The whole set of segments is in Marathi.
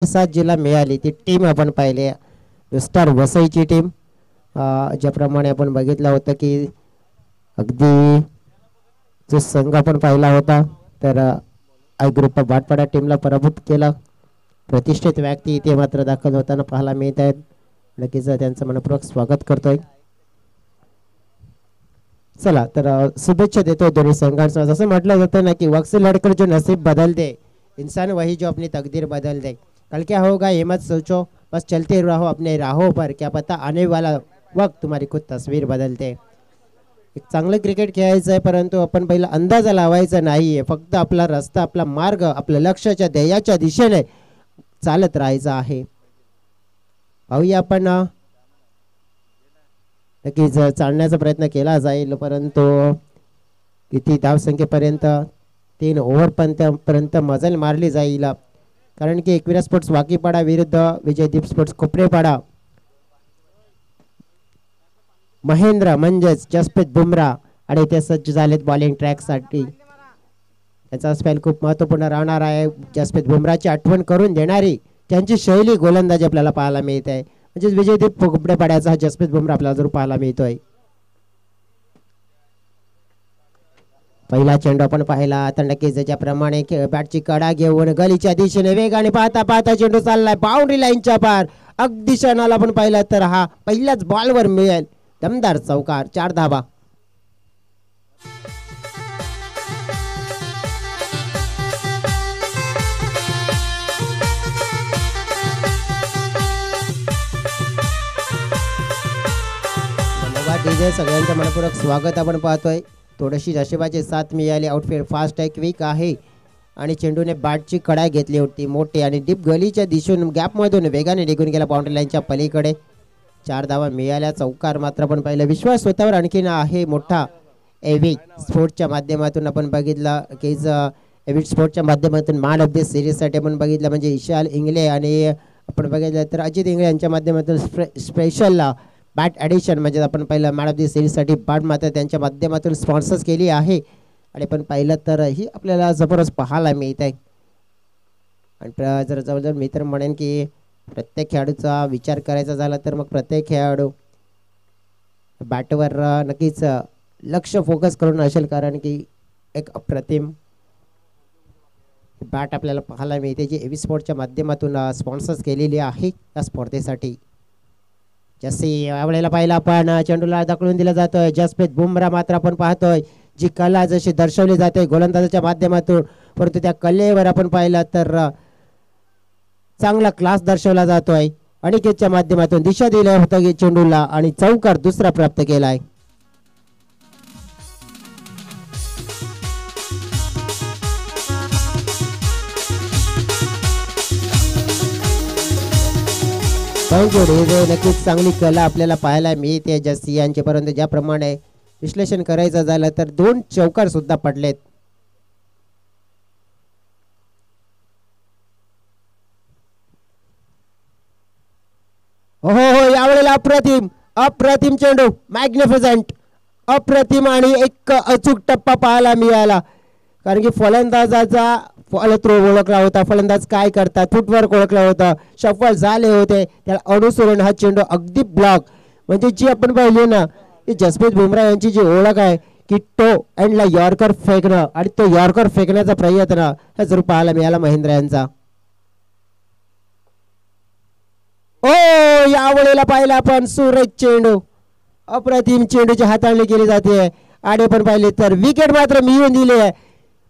साथ जिला मिळाली ती टीम आपण पाहिली स्टार वसईची टीम. ज्याप्रमाणे आपण बघितलं होतं की अगदी जो संघ आपण पाहिला होता तर आय ग्रुप भाटपाडा टीमला पराभूत केला. प्रतिष्ठित व्यक्ती इथे मात्र दाखल होताना पाहायला मिळत आहेत. नक्कीच त्यांचं मनपूर्वक स्वागत करतोय. चला तर शुभेच्छा देतो दोन्ही संघांना. जसं म्हटलं जातं ना की वक्त से लड़कर जो नसीब बदल दे इंसान वही जो अपनी तकदीर बदल दे. कल क्या होगा ये मत सोचो, बस चलते रहो अपने राहों पर, क्या पता आने वाला वक्त तुम्हारी खुद तस्वीर बदल दे. एक चांगलं क्रिकेट खेळायचं आहे परंतु आपण पहिला अंदाजा लावायचा नाहीये. फक्त आपला रस्ता, आपला मार्ग, आपल्या लक्ष्याच्या ध्येयाच्या दिशेने चालत राहायचं आहे. पाहूया आपण नक्कीच चालण्याचा प्रयत्न केला जाईल परंतु किती धावसंख्येपर्यंत 3 ओव्हर पर्यंत मजल मारली जाईल. कारण की एकविरा स्पोर्ट्स वाकीपाडा विरुद्ध विजयदीप स्पोर्ट्स खोपरेपाडा. महेंद्र म्हणजेच जसप्रीत बुमराह आणि ते सज्ज झालेत बॉलिंग ट्रॅकसाठी. त्याचा स्पेल खूप महत्त्वपूर्ण राहणार आहे. जसप्रीत बुमराहची आठवण करून देणारी त्यांची शैली गोलंदाजी आपल्याला पाहायला मिळत आहे. म्हणजे विजयदीप खोपरेपाड्याचा जसप्रीत बुमराह आपल्याला जरूर पाहायला मिळतोय. पहिला चेंडू आपण पाहिला आता नक्कीच ज्याप्रमाणे बॅटची कडा घेऊन गलीच्या दिशेने वेगाने पाहता पाहता चेंडू चाललाय बाउंड्री लाईनच्या पार. अगदी क्षणाला आपण पाहिला तर हा पहिल्याच बॉलवर मिळेल दमदार चौकार, 4 धावा. धन्यवाद डीजे, सगळ्यांचं मनपूर्वक स्वागत आपण पाहतोय. थोडीशी नशिबाची साथ मिळाली. आउटफील्ड फास्ट आहे, क्विक आहे आणि चेंडूने बॅटची कडा घेतली होती मोठी आणि डीप गलीच्या दिशेने गॅपमधून वेगाने निघून गेला बाउंड्री लाईनच्या पलीकडे. 4 धावा मिळाल्या. चौकार मात्र आपण पाहिलं. विश्वास स्वतःवर आणखीन आहे मोठा. एव्ही स्पोर्ट्सच्या माध्यमातून आपण बघितलं की एव्ही स्पोर्ट्सच्या माध्यमातून मॅन ऑफ द सिरीजसाठी आपण बघितलं म्हणजे इशाल इंगले आणि आपण बघितलं तर अजित इंगळे यांच्या माध्यमातून स्पेशल बॅट ॲडिशन म्हणजे आपण पाहिलं मॅन ऑफ द सिरीजसाठी बॅट मात्र त्यांच्या माध्यमातून स्पॉन्सर्स केली आहे. आणि पण पाहिलं तर ही आपल्याला जबरदस्त पाहायला मिळत आहे. आणि जर जवळजवळ मी तर म्हणेन की प्रत्येक खेळाडूचा विचार करायचा झाला तर मग प्रत्येक खेळाडू बॅटवर नक्कीच लक्ष फोकस करून असेल. कारण की एक अप्रतिम बॅट आपल्याला पाहायला मिळते जी एव्ही स्पोर्ट्सच्या माध्यमातून स्पॉन्सर्स केलेली आहे या स्पर्धेसाठी. जसे यावेळेला पाहिला आपण चेंडूला दाखवून दिला जातोय. जसप्रीत बुमराह मात्र आपण पाहतोय जी कला जशी दर्शवली जाते गोलंदाजाच्या माध्यमातून परंतु त्या कलेवर आपण पाहिलं तर चांगला क्लास दर्शवला जातोय. अनिकेतच्या माध्यमातून दिशा दिल्या होतं चेंडूला आणि चौकार दुसरा प्राप्त केलाय. Thank you DJ. नक्कीच चांगली कला आपल्याला पाहायला मिळते जस्सी यांचे. परंतु ज्याप्रमाणे विश्लेषण करायचं झालं तर 2 चौकार सुद्धा पडलेत. हो हो यावेळेला अप्रतिम अप्रतिम चेंडू, मॅग्निफिसंट, अप्रतिम आणि एक अचूक टप्पा पाहायला मिळाला. कारण की फलंदाजाचा फॉलो थ्रो ओळखला होता. फलंदाज काय करतात फुटवर्क ओळखला होता. शफल झाले होते त्याला अनुसरून हा चेंडू अगदी ब्लॉक. म्हणजे जी आपण पाहिली ना की जसप्रीत बुमराह यांची जी ओळख आहे की टो एंडला यॉर्कर फेकणं आणि तो यॉर्कर फेकण्याचा प्रयत्न हे जरूर पाहायला मिळाला महेंद्र यांचा. ओ यावेळेला पाहिला आपण सुरेश चेंडू, अप्रतिम चेंडूची हाताळणी केली जाते. आणि आपण पाहिले तर विकेट मात्र मिळवून दिली आहे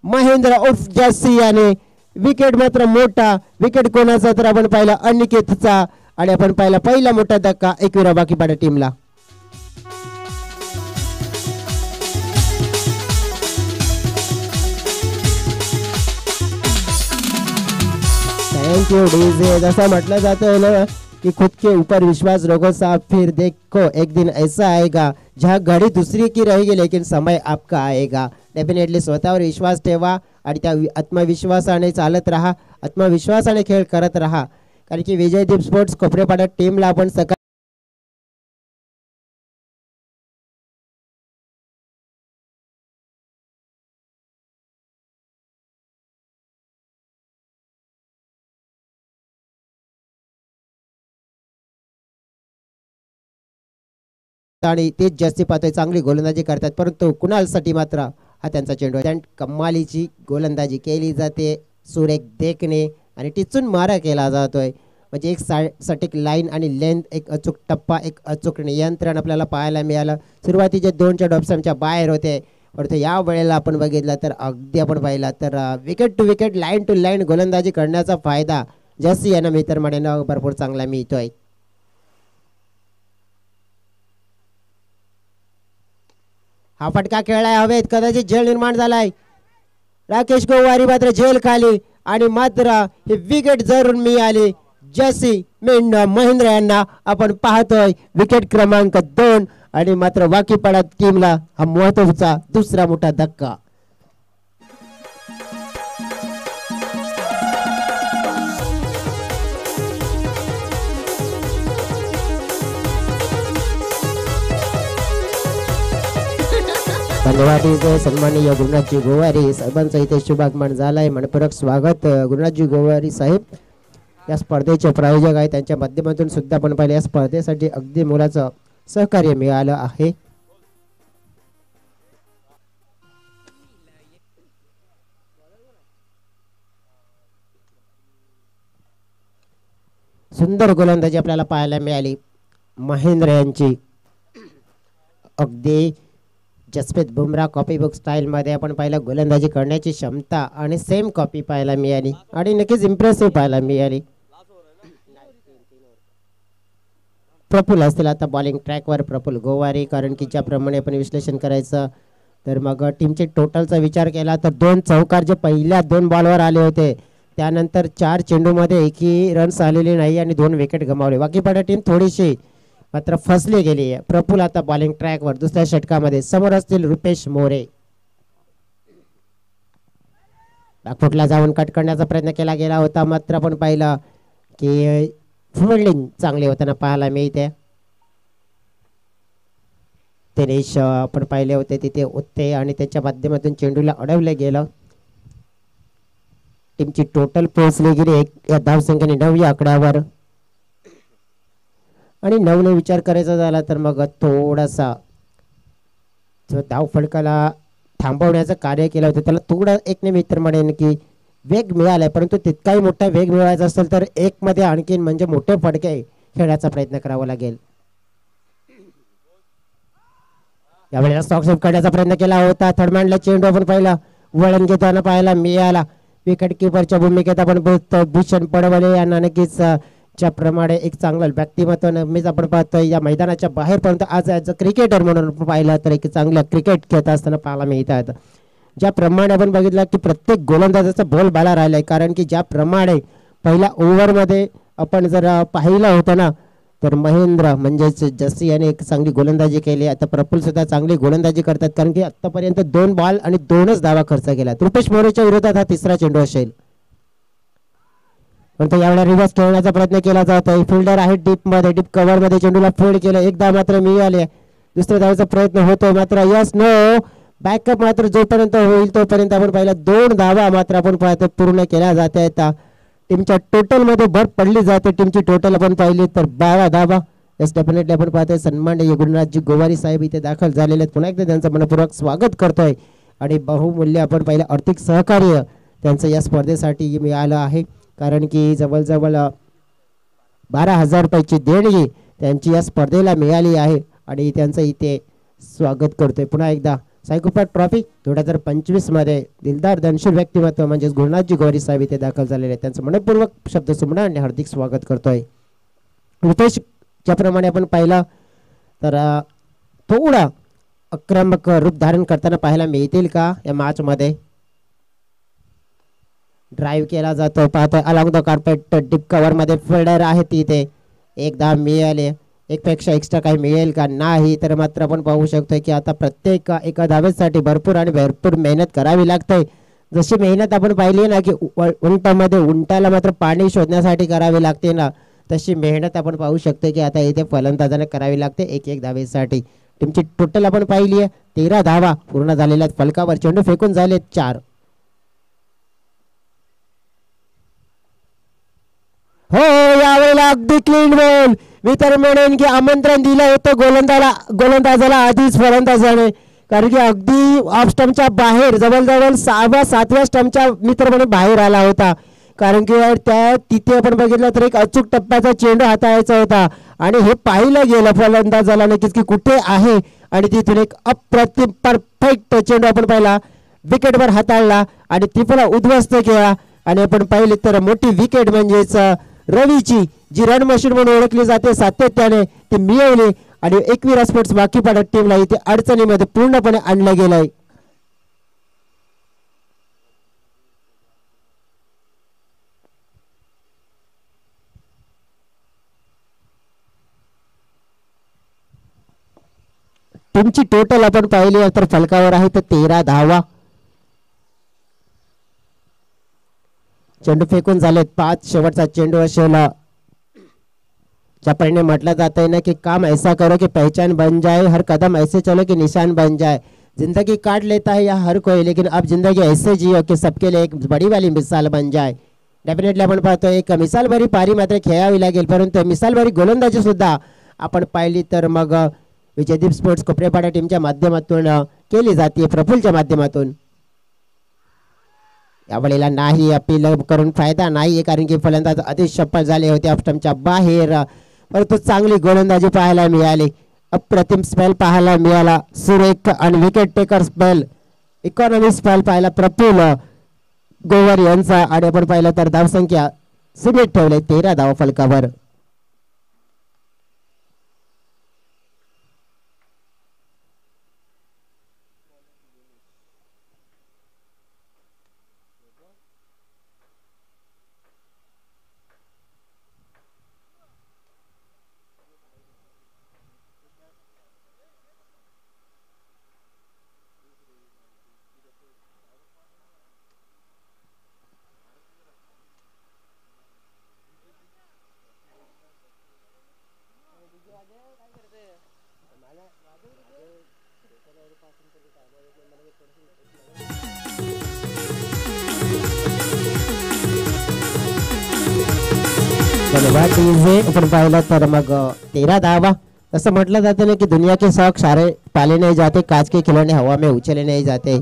महेंद्र उर्फ जस्सी याने. विकेट मात्र मोठा. विकेट कोणाचा तर आपण पाहिला अनिकेतचा. आणि आपण पाहिला पहिला मोठा धक्का एकविरा वाकीपाडा टीमला. Thank you DJ. जसा म्हटलं जातं ना कि खुद के ऊपर विश्वास रखो साहब फिर देखो एक दिन ऐसा आएगा जहाँ घड़ी दूसरी की रहेगी लेकिन समय आपका आएगा. डेफिनेटली स्वतःवर विश्वास ठेवा आणि त्या आत्मविश्वासाने चालत राहा. आत्मविश्वासाने खेळ करत राहा. कारण की विजयदीप स्पोर्ट्स खोपरेपाडा टीमला आपण सकाळी आणि तेच जास्ती पाहतोय चांगली गोलंदाजी करतात, परंतु कुणालसाठी मात्र हा त्यांचा चेंडू आहे. कमालीची गोलंदाजी केली जाते, सुरेख देखणे आणि टिचून मारा केला जातोय. म्हणजे एक सटीक लाईन आणि लेंथ, एक अचूक टप्पा, एक अचूक नियंत्रण आपल्याला पाहायला मिळालं. सुरुवातीचे 2 डॉप्समच्या बाहेर होते, परंतु या वेळेला आपण बघितलं तर अगदी आपण पाहिला तर wicket to wicket, line to line गोलंदाजी करण्याचा फायदा जस्सी यांना मित्र म्हणेन भरपूर चांगला मिळतोय. हा फटका खेळलाय हवेत, कदाचित झेल निर्माण झालाय. राकेश गोवारी मात्र झेल खाली आणि मात्र हे विकेट जरूर मिळाली जस्सी महेंद्र यांना. आपण पाहतोय विकेट क्रमांक 2 आणि मात्र वाकीपाडा टीमला हा महत्त्वाचा दुसरा मोठा धक्का. धन्यवाद. इथे सन्माननीय गुरुनाथजी गोवारी साहेबांचा इथे शुभागमन झालाय. मनपूर्वक स्वागत गुरुनाथजी गोवारी साहेब. या स्पर्धेचे प्रायोजक आहे, त्यांच्या माध्यमातून सुद्धा आपण पाहिले या स्पर्धेसाठी अगदी मोलाचं सहकार्य मिळालं आहे. सुंदर गोलंदाजी आपल्याला पाहायला मिळाली महेंद्र यांची. अगदी Jasprit Bumrah copy book style मध्ये आपण पाहिलं गोलंदाजी करण्याची क्षमता आणि सेम कॉपी पाहायला मिळाली आणि नक्कीच इम्प्रेसिव्ह पाहायला मिळाली. प्रफुल असतील आता बॉलिंग ट्रॅकवर, प्रफुल गोवारी. कारण की ज्याप्रमाणे आपण विश्लेषण करायचं तर मग टीमचे टोटलचा विचार केला तर 2 चौकार जे पहिल्या 2 बॉलवर आले होते, त्यानंतर 4 चेंडूमध्ये एकही रन्स आलेले नाही आणि 2 विकेट गमावले. वाकीपाडा टीम थोडीशी मात्र फसली गेली आहे. प्रफुल आता बॉलिंग ट्रॅकवर दुसऱ्या षटकामध्ये. समोर असतील रुपेश मोरे. बॅकफुटला जाऊन कट करण्याचा प्रयत्न केला गेला होता, मात्र आपण पाहिलं की फिल्डिंग चांगली होताना पाहायला मिळते. दिनेश आपण पाहिले होते तिथे उत्ते आणि त्याच्या माध्यमातून चेंडूला अडवले गेलं. टीमची टोटल पोहोचली गेली या धावसंख्येने 9 या आकड्यावर. आणि 9 विचार करायचा झाला तर मग थोडासा जो धाव फडकाला थांबवण्याचं कार्य केलं होतं त्याला थोडा एक मित्र म्हणेन की वेग मिळालाय, परंतु तितकाही मोठा वेग मिळवायचा असेल तर 1 मध्ये आणखीन म्हणजे मोठे फडके खेळण्याचा प्रयत्न करावा लागेल. यावेळेला स्टॉक सेव्ह करण्याचा प्रयत्न केला होता. थर्डमॅनला चेंडू आपण पाहिला वळण घेताना पाहायला मिळाला. विकेट किपरच्या भूमिकेत आपण भूषण पडवले यांना नक्कीच ज्याप्रमाणे एक चांगलं व्यक्तिमत्व नेहमीच आपण पाहतोय या मैदानाच्या बाहेर, परंतु आज ॲज अ क्रिकेटर म्हणून पाहिलं तर एक चांगलं क्रिकेट खेळत असताना पाहायला मिळतात. ज्याप्रमाणे आपण बघितलं की प्रत्येक गोलंदाजाचा बॉल बाला राहिलाय. कारण की ज्याप्रमाणे पहिल्या ओव्हरमध्ये आपण जर पाहिलं होतं ना तर महेंद्र म्हणजेच जस्सी याने एक चांगली गोलंदाजी केली. आता प्रफुल सुद्धा चांगली गोलंदाजी करतात, कारण की आतापर्यंत 2 बॉल आणि 2च धावा खर्च केला. रुपेश मोरेच्या विरोधात हा 3रा चेंडू असेल, पण यावेळेला रिव्हर्स खेळण्याचा प्रयत्न केला जात आहे. फिल्डर आहे डीप मध्ये, डीप कव्हर मध्ये चेंडूला फोल्ड केलं. एकदा मात्र मिळाले, दुसऱ्या धावाचा प्रयत्न होतो मात्र यस नो बॅकअप मात्र जोपर्यंत होईल तोपर्यंत आपण पाहिला 2 धावा मात्र आपण पाहतो पूर्ण केल्या जात आहेत. टीमच्या टोटल मध्ये भर पडली जाते. टीमची टोटल आपण पाहिली तर 12 धावा. यस डेफिनेटली आपण पाहतोय सन्माननीय गुरुनाथजी गोवारी साहेब इथे दाखल झालेले आहेत. पुन्हा एकदा त्यांचं मनपूर्वक स्वागत करतोय आणि बहुमूल्य आपण पाहिलं आर्थिक सहकार्य त्यांचं या स्पर्धेसाठी मिळालं आहे. कारण की जवळजवळ 12,000 रुपयाची देणगी त्यांची या स्पर्धेला मिळाली आहे आणि त्यांचं इथे स्वागत करतोय. पुन्हा एकदा सायकोपॅथ ट्रॉफी 2025 मध्ये दिलदार दनशूर व्यक्तिमत्व म्हणजेच गुरुनाथजी गोवारी साहेब इथे दाखल झालेले आहेत. त्यांचं मनपूर्वक शब्द सुमना आणि हार्दिक स्वागत करतोय. रुपेश ज्याप्रमाणे आपण पाहिलं तर थोडा आक्रमक रूप धारण करताना पाहायला मिळतील का या मॅच मध्ये. ड्राईव्ह केला जातो पाहतोय along the carpet deep cover मध्ये फिल्डर आहे तिथे. एकदा मिळाले, एक पेक्षा एक्स्ट्रा काही मिळेल का नाही तर मात्र आपण पाहू शकतोय की आता प्रत्येक एका धावेसाठी भरपूर आणि भरपूर मेहनत करावी लागते. जशी मेहनत आपण पाहिली ना की उंटामध्ये उंटाला मात्र पाणी शोधण्यासाठी करावी लागते ना, तशी मेहनत आपण पाहू शकतो की आता इथे फलंदाजाने करावी लागते एक धावेसाठी. टीमची टोटल आपण पाहिली आहे 13 धावा पूर्ण झालेल्या आहेत. फलकावर चेंडू फेकून झाले 4. हो यावेळेला गेला अगदी क्लीन बॉल. मी तर म्हणेन की आमंत्रण दिलं होतं गोलंदाजाला आधीच फलंदाजाने, कारण की अगदी ऑफ स्टंपच्या बाहेर जवळजवळ 6व्या-7व्या स्टंपच्या मित्र म्हणून बाहेर आला होता. कारण की त्या तिथे आपण बघितलं तर एक अचूक टप्प्याचा चेंडू हाताळायचा होता आणि हे पाहिलं गेलं फलंदाजाला नक्कीच की कुठे आहे आणि तिथून एक अप्रतिम परफेक्ट चेंडू आपण पाहिला, विकेटवर हाताळला आणि ती पण उद्ध्वस्त केला. आणि आपण पाहिले तर मोठी विकेट म्हणजेच रवीची जी रन मशीन म्हणून ओळखली जाते सातत्याने ती मिळवली आणि एकविरा स्पोर्ट्स वाकीपाडा टीमला इथे अडचणीमध्ये पूर्णपणे आणलं गेलंय. टीमची टोटल आपण पाहिली तर फलकावर आहे तर 13 धावा. चेंडू फेकून झालेत 5. शेवटचा चेंडू असेल ज्याप्रमाणे म्हटलं जात है ना कि काम ऐसा करो कि पहचान बन जाए, हर कदम ऐसे चलो कि निशान बन जाए. जिंदगी काट लेता है या हर कोई, लेकिन अब जिंदगी ऐसे जियो कि सबके लिए एक बड़ी वाली मिसाल बन जाए. डेफिनेटली आपण पाहतो एक मिसाल भरी पारी मात्र खेळावी लागेल, परंतु मिसाल भरी गोलंदाजी सुद्धा आपण पाहिली तर मग विजयदीप स्पोर्ट्स कोपरेपाडा टीमच्या माध्यमातून केली जाते, प्रफुल्लच्या माध्यमातून. यावेळेला नाही अपील करून फायदा नाही, कारण की फलंदाज आधीच शप्पथ झाले होते ऑफ स्टंपच्या बाहेर. परंतु चांगली गोलंदाजी पाहायला मिळाली, अप्रतिम स्पेल पाहायला मिळाला, सुरेख आणि wicket taker spell, economy spell पाहायला प्रफुल्ल गोवर यांचा. आणि आपण पाहिलं तर धावसंख्या सीमित ठेवले 13 धाव फलकावर. आपण पाहिलं तर मग 13 धावा. तसं म्हटलं जाते ना कि दुनिया के शौक सारे पाले नहीं जाते, कांच के खिलौने हवा में उछले नहीं जाते.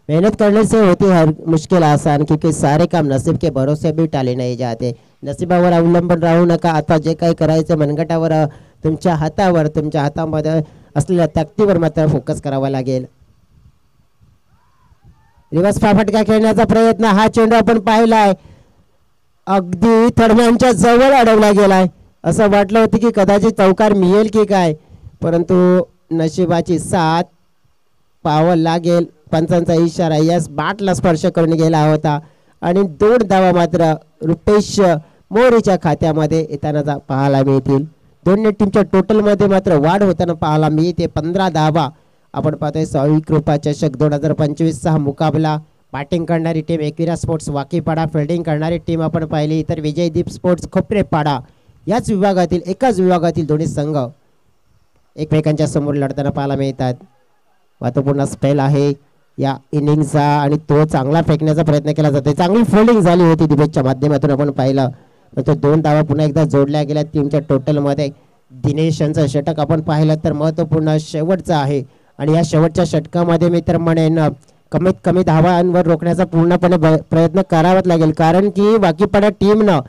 मेहनत करने से होती हर मुश्किल आसान, क्योंकि सारे काम नसीब के भरोसे भी टाले नहीं जाते. नशिबावर अवलंबून राहू नका. आता जे काही करायचं मनगटावर, तुमच्या हातामध्ये असलेल्या ताकदीवर मात्र फोकस करावा लागेल. रिवर्स फटका खेळण्याचा प्रयत्न, हा चेंडू आपण पाहिलाय अगदी थडम्यांच्या जवळ अडवला गेलाय. असं वाटलं होतं की कदाचित चौकार मिळेल की काय, परंतु नशिबाची साथ पाहावं लागेल. पंचांचा इशारा, यस बॅटला स्पर्श करून गेला होता आणि 2 धावा मात्र रुपेश मोरेच्या खात्यामध्ये येताना पाहायला मिळतील. दोन्ही टीमच्या टोटल मध्ये मात्र वाढ होताना पाहायला मिळते. 15 धावा. आपण पाहतोय साई कृपा चषक 2025 चा मुकाबला. बॅटिंग करणारी टीम एकविरा स्पोर्ट्स वाकीपाडा, फिल्डिंग करणारी टीम आपण पाहिली तर विजयदीप स्पोर्ट्स खोपरेपाडा. याच विभागातील एकाच विभागातील दोन्ही संघ एकमेकांच्या समोर लढताना पाहायला मिळतात. महत्त्वपूर्ण स्पेल आहे या इनिंगचा आणि तो चांगला फेकण्याचा प्रयत्न केला जातो. चांगली फिल्डिंग झाली होती दिनेशच्या माध्यमातून आपण पाहिलं, पण तो 2 धावा पुन्हा एकदा जोडल्या गेल्या टीमच्या टोटलमध्ये. दिनेश यांचं षटक आपण पाहिलं तर महत्त्वपूर्ण शेवटचं आहे आणि या शेवटच्या षटकामध्ये मी तर म्हणेन कमीत कमी धावांवर रोखण्याचा पूर्णपणे प्रयत्न करावाच लागेल, कारण की वाकीपाडा टीमनं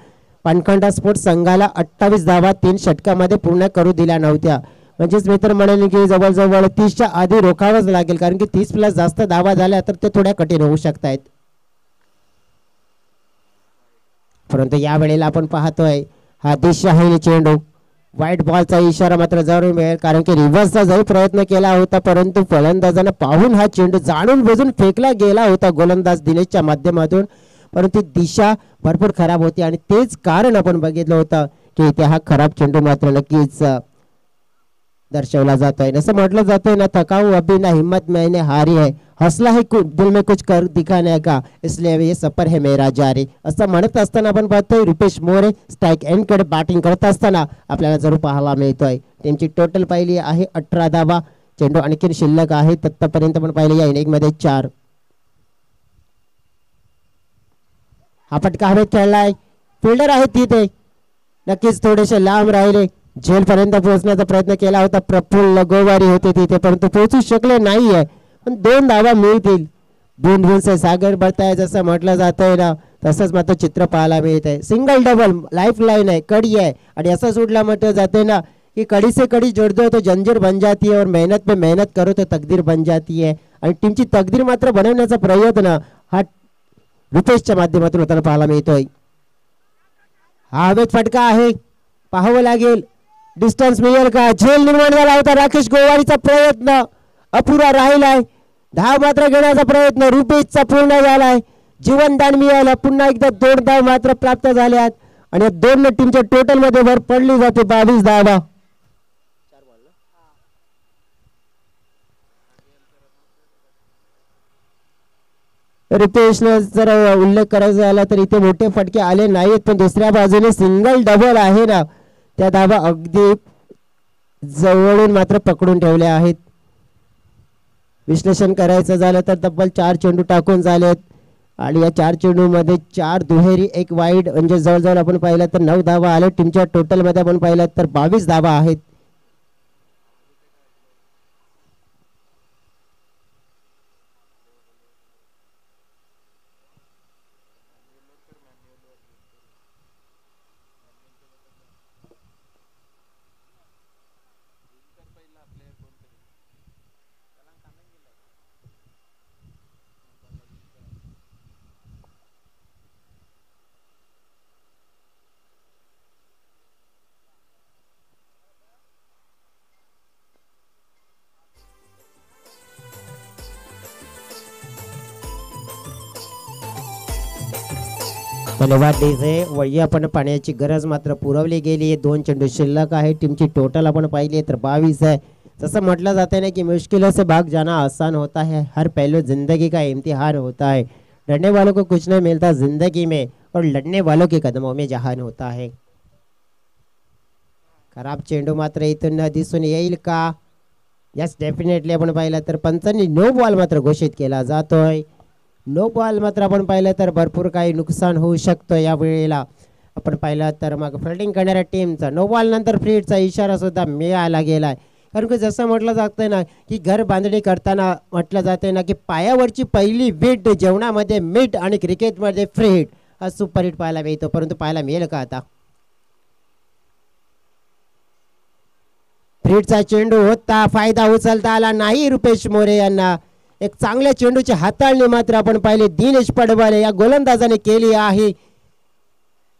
पानखंडा स्पोर्ट्स संघाला 28 धावा 3 षटकामध्ये पूर्ण करू दिल्या नव्हत्या. म्हणजेच मी तर म्हणेन की जवळजवळ 30च्या आधी रोखावंच लागेल, कारण की 30+ जास्त धावा झाल्या तर ते थोड्या कठीण होऊ शकतात. परंतु या वेळेला आपण पाहतोय हा दिशाहीन चेंडू, व्हाईट बॉलचा इशारा मात्र जरूर मिळेल, कारण की रिव्हर्सचा जरी प्रयत्न केला होता परंतु फलंदाजानं पाहून हा चेंडू जाणून बुजून फेकला गेला होता गोलंदाज दिनेशच्या माध्यमातून. परंतु दिशा भरपूर खराब होती आणि तेच कारण आपण बघितलं होतं की इथे हा खराब चेंडू मात्र नक्कीच दर्शवला जातोय. असं म्हटलं जातंय ना, थकाऊ अभी ना हिम्मत मैंने हारी है, हौसला है दिल में कुछ कर दिखाने का, इसलिए ये सफर है मेरा जारी. असं म्हणत असताना आपण पाहतोय रुपेश मोरे स्ट्राईक एंड कडे बॅटिंग करत असताना आपल्याला जरूर पाहायला मिळतोय. त्यांची टोटल पाहिली आहे 18 धावा. चेंडू आणखी शिल्लक आहे आतापर्यंत आपण पाहिली या इनिंग मध्ये 4. हा फटका हवेत खेळलाय, फिल्डर आहे तिथे नक्कीच थोडेसे लांब राहिले. झेलपर्यंत पोहोचण्याचा प्रयत्न केला होता. प्रफुल्ल गोवारी होते तिथे परंतु पोहोचू शकले नाहीये. पण 2 धावा मिळतील. बूंद बूंद से सागर बढताय जसं म्हटलं जातंय ना तसंच मात्र चित्र पाहायला मिळत आहे. सिंगल डबल लाईफ लाईन आहे, कडी आहे आणि असं सुटला म्हटलं जाते ना कि कड़ी से कड़ी जोड़ दो तो जंजीर बन जाती है और मेहनत पे मेहनत करो तो तकदीर बन जाती है. आणि टीमची तकदीर मात्र बनवण्याचा प्रयत्न हा रुपेशच्या माध्यमातून होताना पाहायला मिळतोय. हा हवेत फटका आहे, पाहावं लागेल डिस्टन्स मिळेल का. झेल निर्माण झाला होता. राकेश गोवारीचा प्रयत्न अपुरा राहिलाय. धाव मात्र घेण्याचा प्रयत्न रुपेशचा पूर्ण झालाय. जीवनदान मिळालं. पुन्हा एकदा 2 धाव मात्र प्राप्त झाल्यात आणि 2 टीमच्या टोटल मध्ये भर पडली जाते 22 धावा. रितेशने जर उल्लेख करायचा झाला तर इथे मोठे फटके आले नाहीत पण दुसऱ्या बाजूने सिंगल डबल आहे ना त्या धावा अगदी जवळून मात्र पकडून ठेवल्या आहेत. विश्लेषण करायचं झालं तर तब्बल 4 चेंडू टाकून झालेत आणि या 4 चेंडू मध्ये 4 दुहेरी 1 वाईड म्हणजे जवळजवळ आपण पाहिलं तर 9 धावा आले. टीमच्या टोटल मध्ये आपण पाहिलं तर 22 धावा आहेत. धन्यवाद डीजे. वळी आपण पाण्याची गरज मात्र पुरवली गेली आहे. 2 चेंडू शिल्लक आहे. टीमची टोटल आपण पाहिली तर 22 है. जैसा म्हटला जाता है ना कि मुश्किलों से भाग जाना आसान होता है. हर पहलू जिंदगी का इम्तिहान होता है. लड़ने वालों को कुछ नहीं मिलता जिंदगी में और लड़ने वालों के कदमों में जहान होता है. खराब चेंडू मात्र इथून दिसून येईल का. यस डेफिनेटली आपण पाहिलं तर पंचांनी नो बॉल मात्र घोषित केला जातोय. नो बॉल मात्र आपण पाहिलं तर भरपूर काही नुकसान होऊ शकतं. या वेळेला आपण पाहिलं तर मग फिल्डिंग करणाऱ्या टीमचा नो बॉल नंतर फ्रीडचा इशारा सुद्धा मिळाला गेलाय. कारण की जसं म्हटलं जातं ना की घर बांधणी करताना म्हटलं जाते ना की पायावरची पहिली वीट जेवणामध्ये मीठ आणि क्रिकेटमध्ये फ्रीड हा सुपर हिट पाहायला मिळतो. परंतु पाहायला मिळेल का आता. फ्रीडचा चेंडू होता, फायदा उचलता आला नाही रुपेश मोरे यांना. एक चांगल्या चेंडूची हाताळणी मात्र आपण पाहिले दिनेश पडवाले या गोलंदाजाने केली आहे.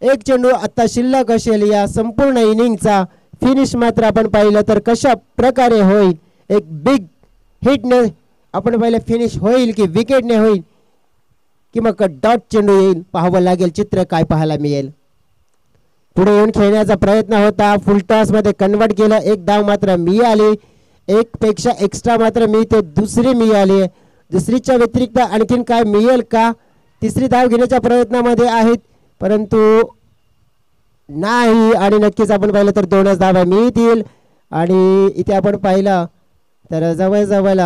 एक चेंडू आता शिल्लक असेल या संपूर्ण इनिंगचा. फिनिश मात्र आपण पाहिलं तर कशा प्रकारे होईल. एक बिग हिटने आपण पाहिलं फिनिश होईल की विकेटने होईल की मग डॉट चेंडू येईल. पाहावं लागेल चित्र काय पाहायला मिळेल. पुढे येऊन खेळण्याचा प्रयत्न होता. फुल टॉस मध्ये कन्वर्ट केलं. 1 धाव मात्र मिळाली. 1 पेक्षा एक्स्ट्रा मात्र मिळते. दुसरी मिळाली. दुसरीच्या व्यतिरिक्त आणखीन काय मिळेल का. तिसरी धाव घेण्याच्या प्रयत्नामध्ये आहेत परंतु नाही आणि नक्कीच आपण पाहिलं तर 2च धावा मिळतील. आणि इथे आपण पाहिलं तर जवळजवळ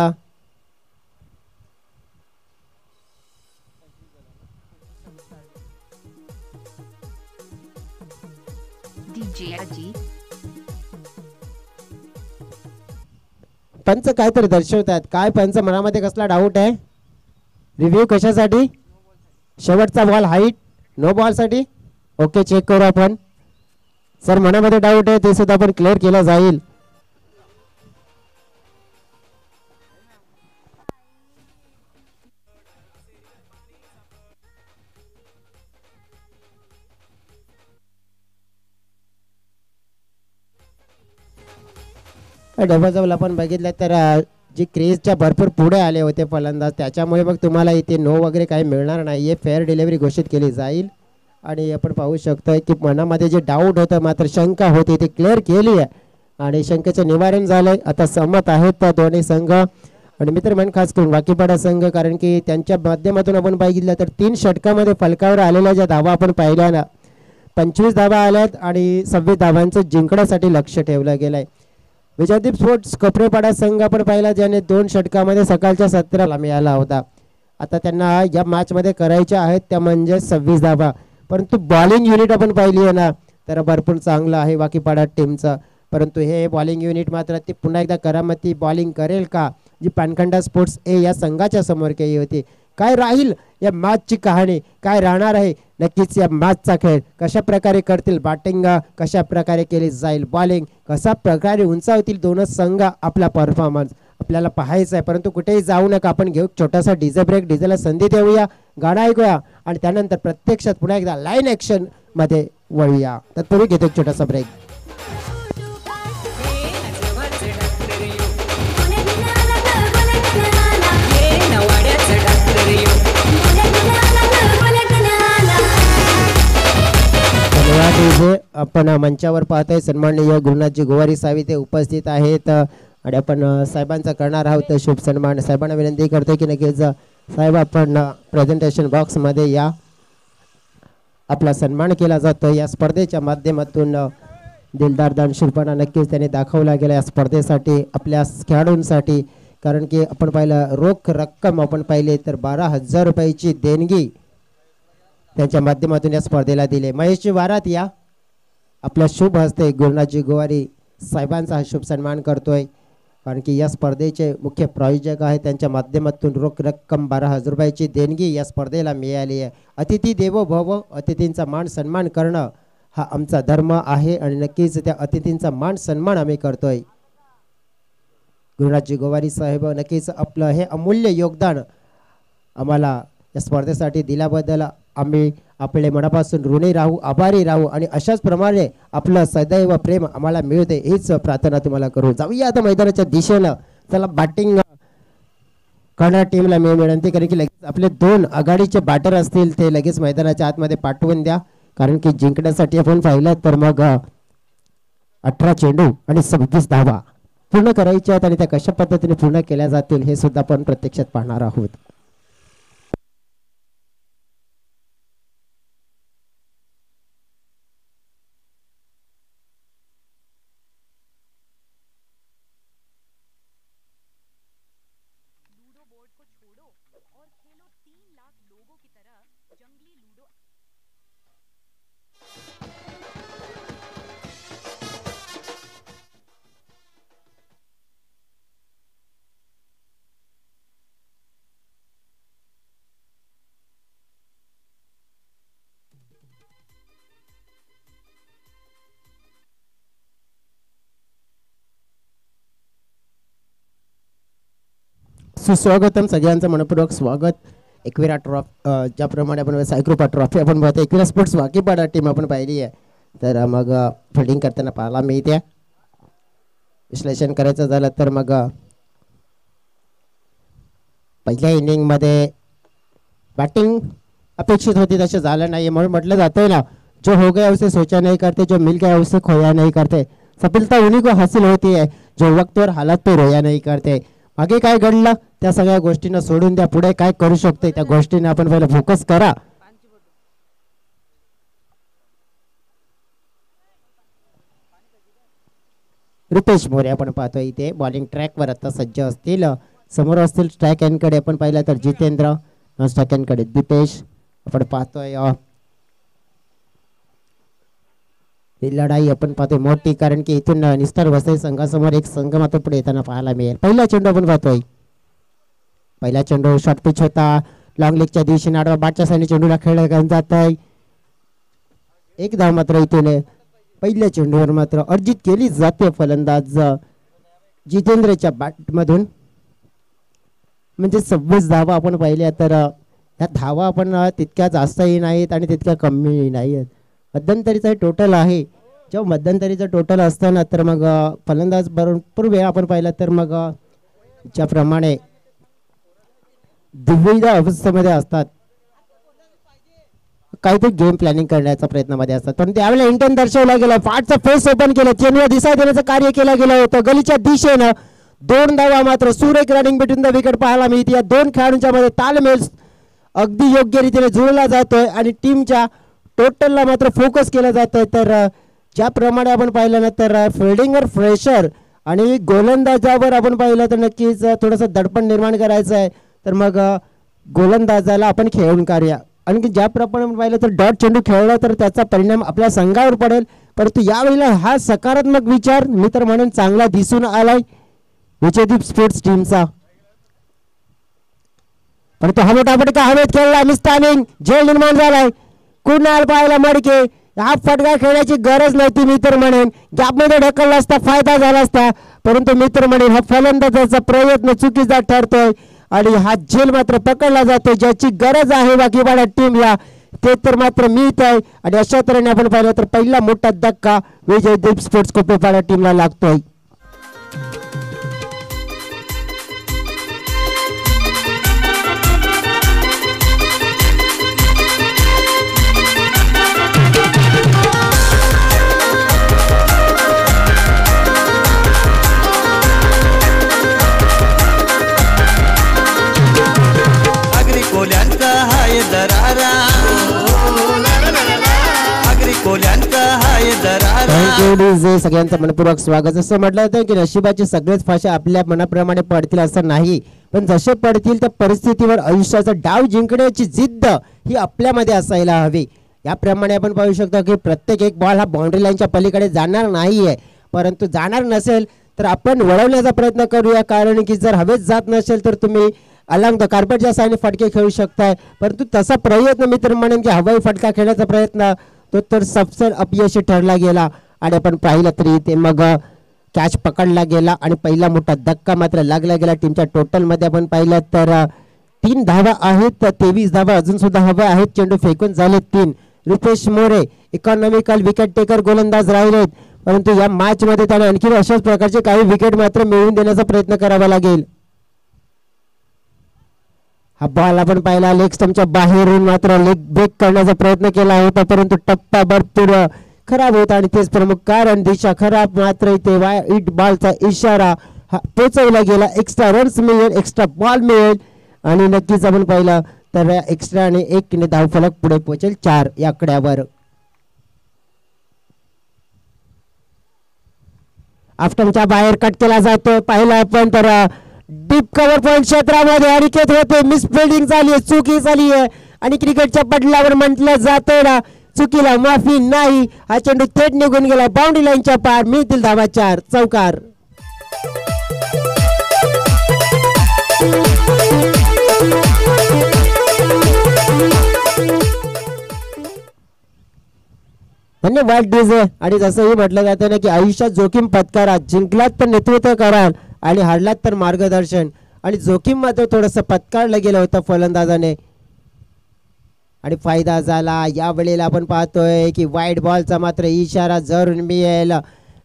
पंच काहीतरी दर्शवतात. काय पंच मनामध्ये कसला डाऊट आहे. रिव्ह्यू कशासाठी. शेवटचा बॉल हाईट नो बॉल साठी. ओके चेक करू आपण. सर मनामध्ये डाऊट आहे ते सुद्धा आपण क्लिअर केलं जाईल. डबल आपण बघितलं तर जे क्रेजच्या भरपूर पुढे आले होते फलंदाज त्याच्यामुळे मग तुम्हाला इथे नो वगैरे काही मिळणार नाही. फेअर डिलिव्हरी घोषित केली जाईल. आणि आपण पाहू शकतो की मनामध्ये जे डाऊट होतं मात्र शंका होती ते क्लिअर केली आहे आणि शंकेचं निवारण झालंय. आता सहमत आहेत त्या दोन्ही संघ आणि मित्रमंडळ खास करून वाकीपाडा संघ. कारण की त्यांच्या माध्यमातून आपण बघितलं तर 3 षटकामध्ये फलकावर आलेल्या ज्या धावा आपण पाहिल्या ना 25 धावा आल्यात आणि 26 धावांचं जिंकण्यासाठी लक्ष ठेवलं गेलंय. विजयदीप स्पोर्ट्स कोपरेपाडा संघ आपण पाहिला ज्याने 2 षटकामध्ये सकाळच्या 17ला मिळाला होता. आता त्यांना या मॅच मध्ये करायच्या आहेत त्या म्हणजे 26 धावा. परंतु बॉलिंग युनिट आपण पाहिली आहे ना तर भरपूर चांगलं आहे वाकीपाडा टीमचं. परंतु हे बॉलिंग युनिट मात्र ते पुन्हा एकदा करामती बॉलिंग करेल का, जी पानखंडा स्पोर्ट्स ए या संघाच्या समोर केली होती. काय राहील या मॅचची कहाणी, काय राहणार आहे नक्कीच या मॅचचा खेळ. कशा प्रकारे करतील बॅटिंग, कशा प्रकारे केली जाईल बॉलिंग, कशा प्रकारे उंचावतील दोनच संघ आपला परफॉर्मन्स आपल्याला पाहायचं आहे. परंतु कुठेही जाऊ नका, आपण घेऊ छोटासा डीजे ब्रेक, डीजेला संधी देऊया, गाणं ऐकूया आणि त्यानंतर प्रत्यक्षात पुन्हा एकदा लाईन ॲक्शन मध्ये वळूया. तत्पूर्वी घेतो एक छोटासा ब्रेक. आपण मंचावर पाहतोय सन्माननीय गुरुनाथजी गोवारी साहेब इथे उपस्थित आहेत आणि आपण साहेबांचा करणार आहोत शुभ सन्मान. साहेबांना विनंती करतोय की नक्कीच साहेब आपण प्रेझेंटेशन बॉक्स मध्ये या, आपला सन्मान केला जातो. या स्पर्धेच्या माध्यमातून दिलदार दानशूरपणा नक्कीच त्यांनी दाखवला गेला या स्पर्धेसाठी, आपल्या खेळाडूंसाठी. कारण की आपण पाहिलं रोख रक्कम आपण पाहिले तर 12,000 रुपयाची देणगी त्यांच्या माध्यमातून या स्पर्धेला दिले. महेशजी वारात या, आपल्या शुभ हस्ते गुरुनाथजी गोवारी साहेबांचा हा शुभ सन्मान करतोय. कारण की या स्पर्धेचे मुख्य प्रायोजक आहे, त्यांच्या माध्यमातून रोख रक्कम 12,000 रुपयाची देणगी या स्पर्धेला मिळाली आहे. अतिथी देवो भव, अतिथींचा मान सन्मान करणं हा आमचा धर्म आहे आणि नक्कीच त्या अतिथींचा मान सन्मान आम्ही करतोय. गुरुनाथजी गोवारी साहेब नक्कीच आपलं हे अमूल्य योगदान आम्हाला या स्पर्धेसाठी दिल्याबद्दल आम्ही आपले मनापासून ऋणी राहू, आभारी राहू आणि अशाच प्रमाणे आपलं सदैव प्रेम आम्हाला मिळू दे हीच प्रार्थना तुम्हाला करू. जाऊया आता मैदानाच्या दिशेनं. चला बॅटिंग करणाऱ्या टीमला मी विनंती करेन की लगेच आपले 2 आघाडीचे बॅटर असतील ते लगेच मैदानाच्या आतमध्ये पाठवून द्या. कारण की जिंकण्यासाठी आपण पाहिलं तर मग 18 चेंडू आणि 26 धावा पूर्ण करायच्या आहेत आणि त्या कशा पद्धतीने पूर्ण केल्या जातील हे सुद्धा आपण प्रत्यक्षात पाहणार आहोत. सुस्वागतम, सगळ्यांचं मनपूर्वक स्वागत. एकविरा ट्रॉफी ज्याप्रमाणे आपण सायक्रोपा ट्रॉफी आपण पाहतो, एकविरा स्पोर्ट्स वाकीपाडा टीम आपण पाहिली आहे. तर मग फिल्डिंग करताना पाहायला मिळते. विश्लेषण करायचं झालं तर मग पहिल्या इनिंगमध्ये बॅटिंग अपेक्षित होती तसे झालं नाही, म्हणून म्हटलं जातंय ना, जो हो गया उसे सोचा नहीं करते, जो मिल गया उसे खोया नहीं करते. सफलता उन्हीं को हासिल होती है जो वक्त और हालात पे रोया नहीं करते. मागे काय घडलं त्या सगळ्या गोष्टींना सोडून द्या, पुढे काय करू शकते त्या गोष्टींना आपण पहिला फोकस करा. रुपेश मोरे आपण पाहतोय इथे बॉलिंग ट्रॅकवर आता सज्ज असतील. समोर असतील स्ट्राईक एंडकडे आपण पाहिलं तर जितेंद्र, नॉन स्ट्राईक एंडकडे दीपेश आपण पाहतोय. ही लढाई आपण पाहतोय मोठी, कारण की इथून निस्तार वसई संघासमोर एक संघ मात्र पुढे येताना पाहायला मिळेल. पहिला चेंडू आपण पाहतोय, पहिला चेंडू शॉर्ट पिच होता, लॉंग लेगच्या दिशेने आडवा बॅटच्या साईडने चेंडूला खेळला जात आहे. एक धाव मात्र इथून पहिल्या चेंडूवर मात्र अर्जित केली जाते फलंदाज जितेंद्रच्या बॅट मधून. म्हणजे 26 धावा आपण पाहिल्या तर ह्या धावा आपण तितक्या जास्तही नाहीत आणि तितक्या कमीही नाहीत. मध्यंतरीचं टोटल आहे. जेव्हा मध्यंतरीचं टोटल असताना तर मग फलंदाज भरपूर वेळ आपण पाहिला तर मग ज्याप्रमाणे द्विविध अवस्थेमध्ये असतात, काहीतरी गेम प्लॅनिंग करण्याचा प्रयत्नामध्ये असतात, पण त्यावेळेला इंटेंट दर्शवला गेला, फाटचा फेस ओपन केला, चेंडूला दिशा देण्याचं कार्य केलं गेलं होतं. गलीच्या दिशेनं 2 धावा मात्र सुरेख रनिंग बिटवीन द विकेट पाहायला मिळते. या 2 खेळाडूंच्या मध्ये तालमेल अगदी योग्य रीतीने जुळला जातोय आणि टीमच्या टोटलला मात्र फोकस केला जातोय. तर ज्याप्रमाणे आपण पाहिलं ना तर फिल्डिंगवर प्रेशर आणि गोलंदाजावर आपण पाहिलं तर नक्कीच थोडंसं दडपण निर्माण करायचं आहे. तर मग गोलंदाजाला आपण खेळून काढूया. आणि ज्याप्रमाणे पाहिलं तर डॉट चेंडू खेळला तर त्याचा परिणाम आपल्या संघावर पडेल, परंतु यावेळेला हा सकारात्मक विचार मी तर म्हणून चांगला दिसून आलाय विजयदीप स्पोर्ट्स टीमचा. परंतु हा मोठा फटका हवेत खेळला, मिस्टामिंग झेल निर्माण झालाय. कुणाल पाहायला मडके, हा फटका खेळण्याची गरज नव्हती मी तर म्हणेन, गॅपमध्ये ढकलला असता फायदा झाला असता, परंतु मी तर म्हणेन हा फलंदाजाचा प्रयत्न चुकीचा ठरतोय आणि हा झेल मात्र पकडला जातो ज्याची गरज आहे बाकीवाडा टीमला, ते तर मात्र मीच आहे. आणि अशा तऱ्हेने आपण पाहिलं तर पहिला मोठा धक्का विजयदीप स्पोर्ट्स कोपेपाडा टीमला लागतोय. सगळ्यांचं मनपूर्वक स्वागत. असं म्हटलं होतं की नशिबाची सगळेच फाशा आपल्या मनाप्रमाणे पडतील असं नाही, पण जसे पडतील त्या परिस्थितीवर आयुष्याचा डाव जिंकण्याची जिद्द ही आपल्यामध्ये असायला हवी. याप्रमाणे आपण पाहू शकतो की प्रत्येक एक बॉल हा बाउंड्री लाईनच्या पलीकडे जाणार नाहीये, परंतु जाणार नसेल तर आपण वळवण्याचा प्रयत्न करूया, कारण की जर हवेत जात नसेल तर तुम्ही अलंग द कार्पेटच्या साईडने फटके खेळू शकताय, परंतु तसा प्रयत्न मी तर म्हणेन की हवाई फटका खेळण्याचा प्रयत्न तो तर सपशेल अपयशी ठरला गेला. आणि आपण पाहिलं तरी ते मग कॅच पकडला गेला आणि पहिला मोठा धक्का मात्र लागला गेला. टीमच्या टोटलमध्ये आपण पाहिलं तर 3 धावा आहेत, 23 धावा अजून सुद्धा हव्या आहेत. चेंडू फेकून झाले 3. Rupesh More economical wicket taker गोलंदाज राहिलेत, परंतु या मॅच मध्ये त्याने आणखी अशाच प्रकारचे काही विकेट मात्र मिळवून देण्याचा प्रयत्न करावा लागेल. हा बॉल आपण पाहिला लेग स्टंपच्या बाहेरून मात्र लेग ब्रेक करण्याचा प्रयत्न केला होता, परंतु टप्पा भरपूर खराब होता आणि तेच प्रमुख कारण दिशा खराब. मात्र इथे वाईट बॉलचा इशारा हा पोचवला गेला. एक्स्ट्रा रन्स मिळेल, एक्स्ट्रा बॉल मिळेल आणि नक्कीच आपण पाहिलं तर एक्स्ट्रा आणि 1 धावफलक पुढे पोहोचेल 4 या आकड्यावर. आफ्टमच्या बाहेर कट केला जातो, पाहिलं आपण तर डीप कव्हर पॉइंट क्षेत्रामध्ये अडकेत होते, मिस फिल्डिंग झाली आहे, चुकी झाली आहे आणि क्रिकेटच्या पडल्यावर म्हटलं जातं ना चुकीला माफी नाही. हा चेंडू थेट निघून गेला बाउंड्री लाईनच्या पार, मिळतील धावा 4 चौकार. धन्यवाद डीजे. आणि जसंही म्हटलं जातं ना की आयुष्यात जोखीम पत्करा, जिंकलात तर नेतृत्व कराल आणि हारलात तर मार्गदर्शन, आणि जोखीम मात्र थोडंसं पत्कारलं गेलं होतं फलंदाजाने आणि फायदा झाला. या वेळेला आपण पाहतोय की वाईट बॉलचा मात्र इशारा जरूर मिळेल.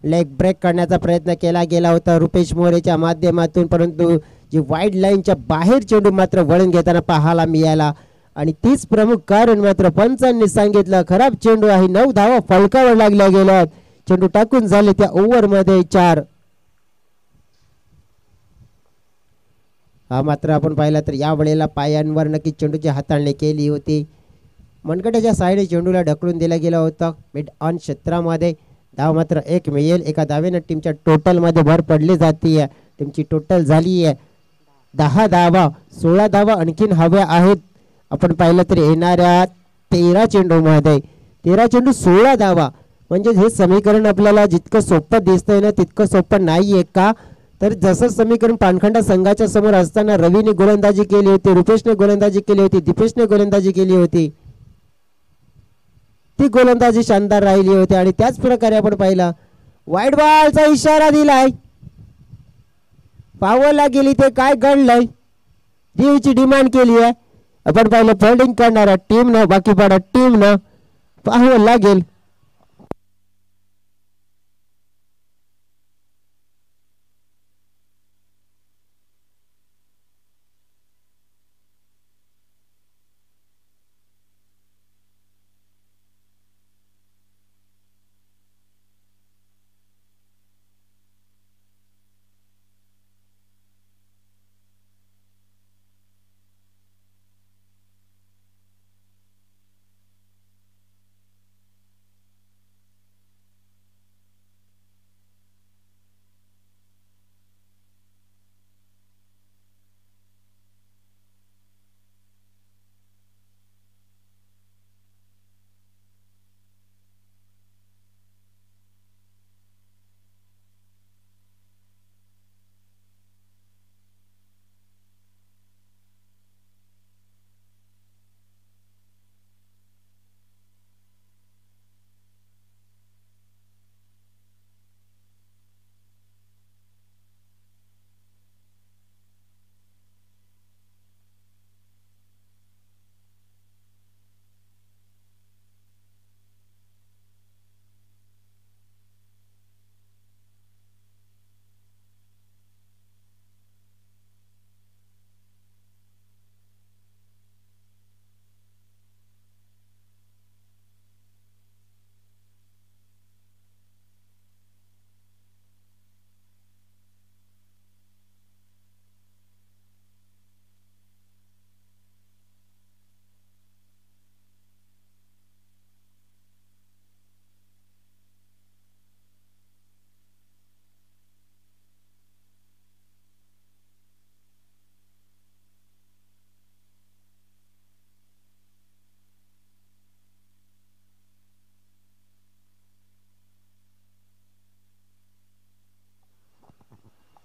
लेग ब्रेक करण्याचा प्रयत्न केला गेला होता रुपेश मोरेच्या माध्यमातून, परंतु जी वाईट लाईनच्या बाहेर चेंडू मात्र वळून घेताना पाहायला मिळाला आणि तीच प्रमुख कारण मात्र पंचांनी सांगितलं. खराब चेंडू आहे, 9 धावा फलकावर लागल्या गेल्या, चेंडू टाकून झाले त्या ओव्हरमध्ये 4. हा मात्र आपण पाहिला तर या वेळेला पायांवर नक्की चेंडूची हाताळणी केली होती. मनगटाच्या साईडने चेंडूला ढकलून दिला गेला होता मिड ऑन क्षेत्रामध्ये. धाव मात्र 1 मिळेल. एका धावेनं टीमच्या टोटलमध्ये भर पडली जाते. टीमची टोटल झाली आहे 10 धावा. 16 धावा आणखीन हव्या आहेत. आपण पाहिलं तर येणाऱ्या 13 चेंडूमध्ये 13 चेंडू 16 धावा, म्हणजे हे समीकरण आपल्याला जितकं सोपं दिसतंय ना तितकं सोपं नाहीये का? तर जसं समीकरण पानखंडा संघाच्या समोर असताना रवीने गोलंदाजी केली होती, रुपेशने गोलंदाजी केली होती, दीपेशने गोलंदाजी केली होती, ती गोलंदाजी शानदार राहिली होती. आणि त्याच प्रकारे आपण पाहिला वाईट बॉलचा इशारा दिलाय, पावला गेली ते काय घडलंय, देवीची डिमांड केली आहे. आपण पाहिलं फिल्डिंग करणाऱ्या टीमनं बाकी पडा टीमनं पाहावं लागेल.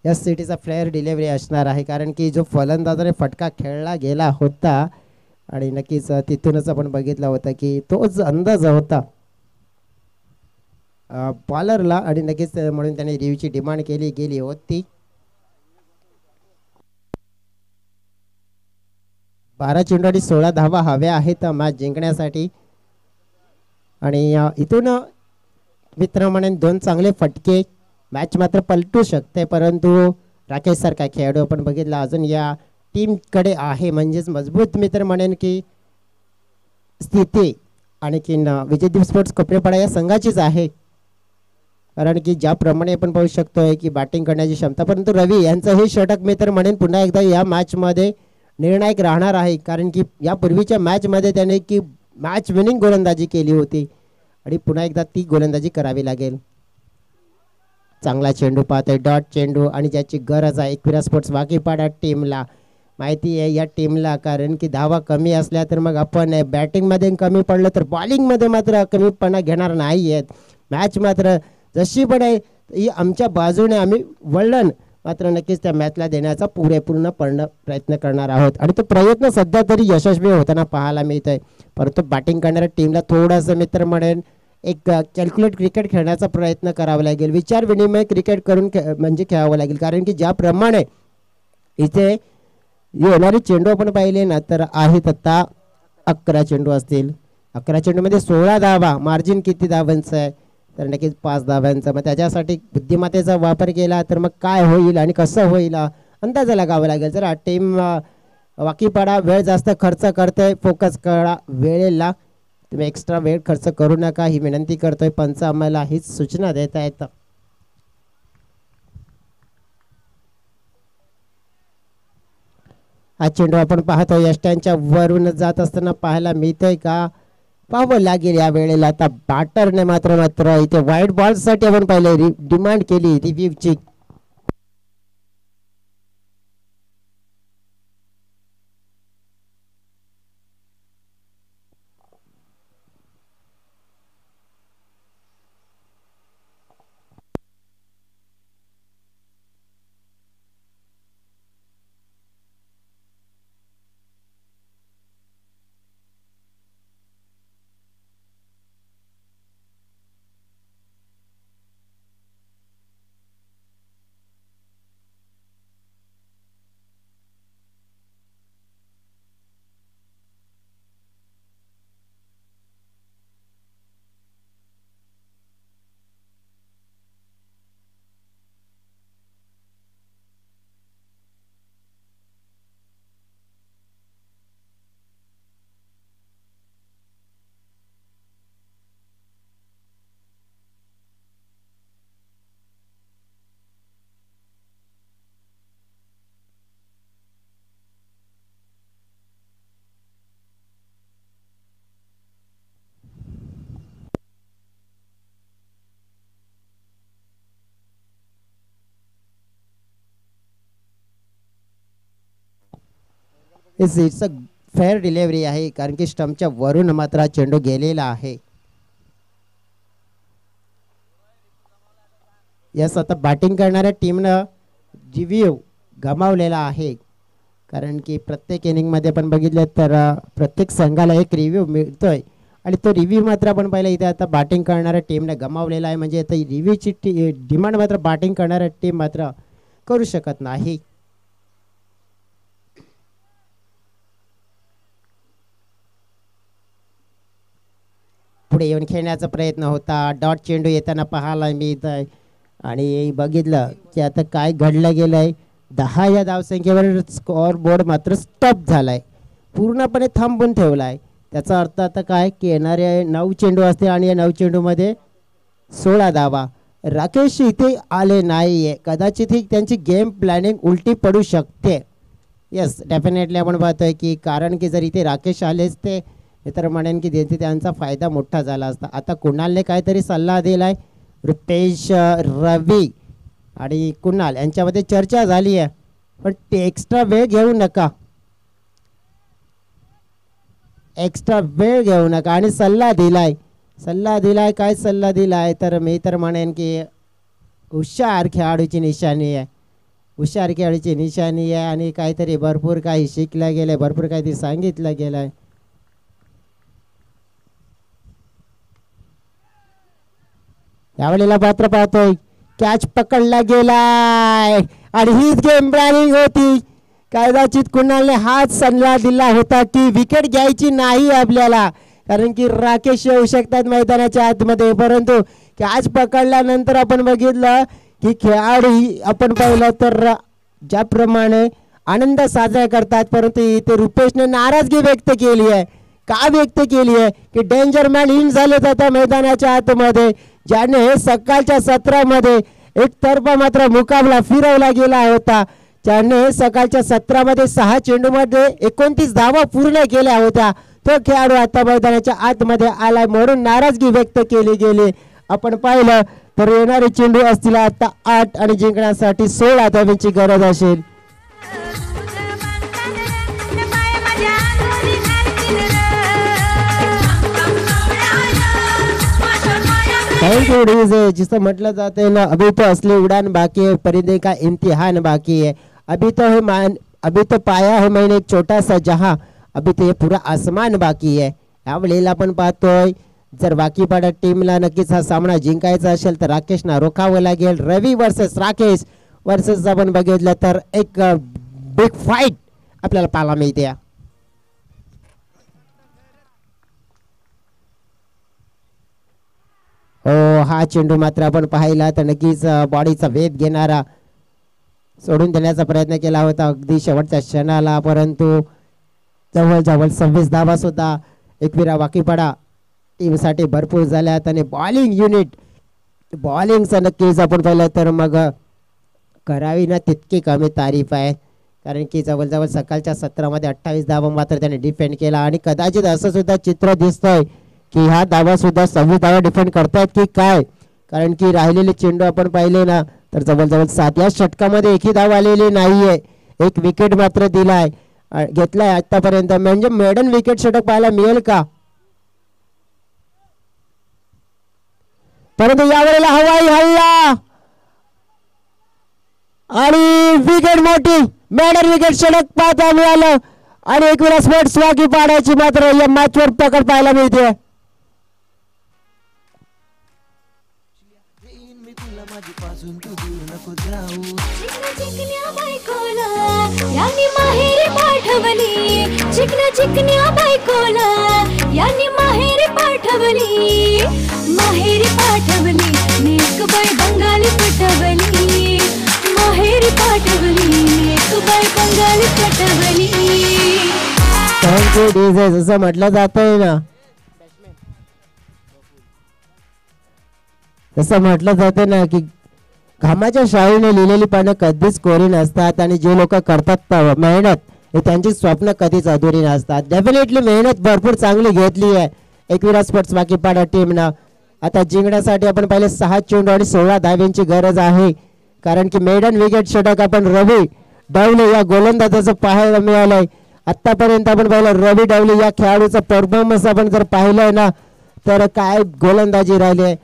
एस सिटीचा फ्लेअर डिलिव्हरी असणार आहे, कारण की जो फलंदाजाने फटका खेळला गेला होता आणि नक्कीच तिथूनच आपण बघितलं होतं की तोच अंदाज होता बॉलरला आणि नक्कीच म्हणून त्याने रिव्ह्यूची डिमांड केली गेली होती. 12 चेंडू आणि 16 धावा हव्या आहेत मॅच जिंकण्यासाठी. आणि इथून मित्र म्हणून 2 चांगले फटके मॅच मात्र पलटू शकते, परंतु राकेश सारखा खेळाडू आपण बघितला अजून या टीमकडे आहे, म्हणजेच मजबूत मित्र म्हणेन की स्थिती आणखीन विजयदीप स्पोर्ट्स कोपरेपाडा या संघाचीच आहे. कारण की ज्याप्रमाणे आपण पाहू शकतोय की बॅटिंग करण्याची क्षमता, परंतु रवी यांचं हे षटक मित्र म्हणेन पुन्हा एकदा या मॅचमध्ये निर्णायक राहणार आहे, कारण की यापूर्वीच्या मॅचमध्ये त्याने की मॅच विनिंग गोलंदाजी केली होती आणि पुन्हा एकदा ती गोलंदाजी करावी लागेल. चांगला चेंडू पाहतोय, डॉट चेंडू, आणि ज्याची गरज आहे एकविरा स्पोर्ट्स वाकीपाडा टीमला माहिती आहे या टीमला, कारण की धावा कमी असल्या तर मग आपण बॅटिंगमध्ये कमी पडलं तर बॉलिंगमध्ये मात्र कमीपणा घेणार नाही आहेत. मॅच मात्र जशी पण आहे ही आमच्या बाजूने आम्ही वळण मात्र नक्कीच त्या मॅचला देण्याचा पूर्ण प्रयत्न करणार आहोत आणि तो प्रयत्न सध्या तरी यशस्वी होताना पाहायला मिळत आहे. परंतु बॅटिंग करणाऱ्या टीमला थोडंसं मित्र म्हणेन एक कॅल्क्युलेट क्रिकेट खेळण्याचा प्रयत्न करावा लागेल, विचार विनिमय क्रिकेट करून म्हणजे खेळावं लागेल. कारण की ज्याप्रमाणे इथे येणारे चेंडू आपण पाहिले ना तर आहेत आता 11 चेंडू असतील. 11 चेंडूमध्ये 16 धावा, मार्जिन किती धावांचं आहे तर नक्कीच 5 धावांचा. मग त्याच्यासाठी बुद्धिमत्तेचा वापर केला तर मग काय होईल आणि कसं होईल अंदाज लागावा लागेल. जर टीम वाकीपाडा वेळ जास्त खर्च करते, फोकस करा वेळेला, तुम्ही एक्स्ट्रा वेळ खर्च करू नका ही विनंती करतोय. पंच आम्हाला हीच सूचना देत आहेत. हा चेंडू आपण पाहतो यष्ट्यांच्या वरून जात असताना पाहायला मिळतोय का पाहावं लागेल या वेळेला. आता बॅटरने मात्र इथे व्हाईट बॉल साठी आपण पाहिले डिमांड केली रिव्ह्यूची. इट्स अ फेअर डिलिव्हरी आहे, कारण की स्टंपच्या वरून मात्र चेंडू गेलेला आहे. यस, आता बॅटिंग करणाऱ्या टीमनं रिव्ह्यू गमावलेला आहे, कारण की प्रत्येक इनिंगमध्ये आपण बघितलं तर प्रत्येक संघाला एक रिव्ह्यू मिळतोय आणि तो रिव्ह्यू मात्र आपण पाहिलं इथे आता बॅटिंग करणाऱ्या टीमने गमावलेला आहे. म्हणजे आता रिव्ह्यूची डिमांड मात्र बॅटिंग करणाऱ्या टीम मात्र करू शकत नाही. पुढे येऊन खेळण्याचा प्रयत्न होता, डॉट चेंडू येताना पाहायला मिळत आहे आणि बघितलं की आता काय घडलं गेलंय. 10 या धावसंख्येवर स्कोअर बोर्ड मात्र स्टॉप झालाय, पूर्णपणे थांबून ठेवलाय. त्याचा अर्थ आता काय की येणारे 9 चेंडू असते आणि या 9 चेंडूमध्ये 16 धावा. राकेश इथे आले नाहीये, कदाचित ही त्यांची गेम प्लॅनिंग उलटी पडू शकते. येस, डेफिनेटली आपण पाहतोय की कारण की जर इथे राकेश आलेच ते तर म्हणेन की त्यांचा फायदा मोठा झाला असता. आता कुणालने काहीतरी सल्ला दिलाय, रुपेश, रवी आणि कुणाल यांच्यामध्ये चर्चा झाली आहे, पण ते एक्स्ट्रा वेळ घेऊ नका, एक्स्ट्रा वेळ घेऊ नका. आणि सल्ला दिलाय काय सल्ला दिलाय तर मी तर म्हणेन की हुशार खेळाडूची निशाणी आहे. हुशार खेळाडूची निशाणी आहे आणि काहीतरी भरपूर काही शिकलं गेलंय, भरपूर काहीतरी सांगितलं गेलंय. यावेळेला पात्र पाहतोय कॅच पकडला गेलाय आणि हीच गेम प्लॅनिंग होती. कदाचित कुणालने हात सल्ला दिला होता की विकेट घ्यायची नाही आपल्याला, कारण की राकेश येऊ शकतात मैदानाच्या आतमध्ये, परंतु कॅच पकडल्यानंतर आपण बघितलं की खेळाडू आपण पाहिलं तर ज्याप्रमाणे आनंद साजरा करतात, परंतु इथे रुपेशने नाराजगी व्यक्त केली आहे. का व्यक्त केली आहे की डेंजर मॅन इन झाले जातात मैदानाच्या आतमध्ये, ज्याने सकाळच्या सत्रामध्ये एक तर्फा मात्र मुकाबला फिरवला गेला होता. ज्याने सकाळच्या सत्रामध्ये 6 चेंडूमध्ये 29 धावा पूर्ण केल्या होत्या. तो खेळाडू आता मैदानाच्या आतमध्ये आलाय म्हणून नाराजगी व्यक्त केली गेली. आपण पाहिलं तर येणारे चेंडू असतील आता 8 आणि जिंकण्यासाठी 16 धावांची गरज असेल. थैंक यू जिसं म्हटलं जाते ना, अभी तो असली उड़ान बाकी है, परिंदे का इम्तिहान बाकी है. अभी तो पाया है मैंने एक छोटा सा जहां, अभी तो ये पूरा आसमान बाकी है. यावेळेला आपण पाहतोय जर वाकीपाडा टीमला नक्कीच हा सामना जिंकायचा असेल तर राकेशना रोखावं लागेल. रवी वर्सेस राकेश वर्सेस आपण बघितलं तर एक बिग फाईट आपल्याला पाहायला मिळते. हा चेंडू मात्र आपण पाहिला तर नक्कीच बॉडीचा वेध घेणारा सोडून देण्याचा प्रयत्न केला होता अगदी शेवटच्या क्षणाला, परंतु जवळजवळ 26 धावा सुद्धा एकविरा वाकीपाडा टीमसाठी भरपूर झाल्यात. आणि बॉलिंग युनिट बॉलिंगचं नक्कीच आपण पाहिलं तर मग करावी ना तितकी कमी तारीफ आहे, कारण की जवळजवळ सकाळच्या सत्रामध्ये 28 धावा मात्र त्याने डिफेंड केला. आणि कदाचित असं सुद्धा चित्र दिसतंय की ह्या धावा सुद्धा 26 धावा डिफेंड करतायत की काय, कारण की राहिलेले चेंडू आपण पाहिले ना तर जवळजवळ 7 या षटकामध्ये एकही धाव आलेली नाहीये. एक विकेट मात्र दिलाय घेतलाय आतापर्यंत, म्हणजे मेडन विकेट षटक पाहायला मिळेल का. परंतु यावेळेला हवाई हल्ला आणि विकेट मोठी मेडन विकेट षटक पाहता मिळालं आणि एकविरा स्पोर्ट्स वाकीपाड्याची मात्र या मॅचवर पकड पाहायला मिळते. चिकन्या बायकोला यांनी माहेरी पाठवली नेक बाय बंगाली पटवली, माहेरी पाठवली नेक बाय बंगाली पटवली. Thank you DJ. जसं म्हटलं जातंय ना, तसं म्हटलं जातं ना की घामाच्या शाईने लिहिलेली पानं कधीच कोरी नसतात आणि जे लोक करतात मेहनत हे त्यांची स्वप्न कधीच अधुरी नसतात. डेफिनेटली मेहनत भरपूर चांगली घेतली आहे एकविरा स्पोर्ट्स वाकीपाडा टीमनं. आता जिंकण्यासाठी आपण पहिले 6 चेंडू आणि 16 धावांची गरज आहे, कारण की मेडन विकेट षटक आपण रवी डावले या गोलंदाजाचं पाहायला मिळालंय. आतापर्यंत आपण पाहिलं रवी डावले या खेळाडूचा परफॉर्मन्स आपण जर पाहिलंय ना तर काय गोलंदाजी राहिली आहे.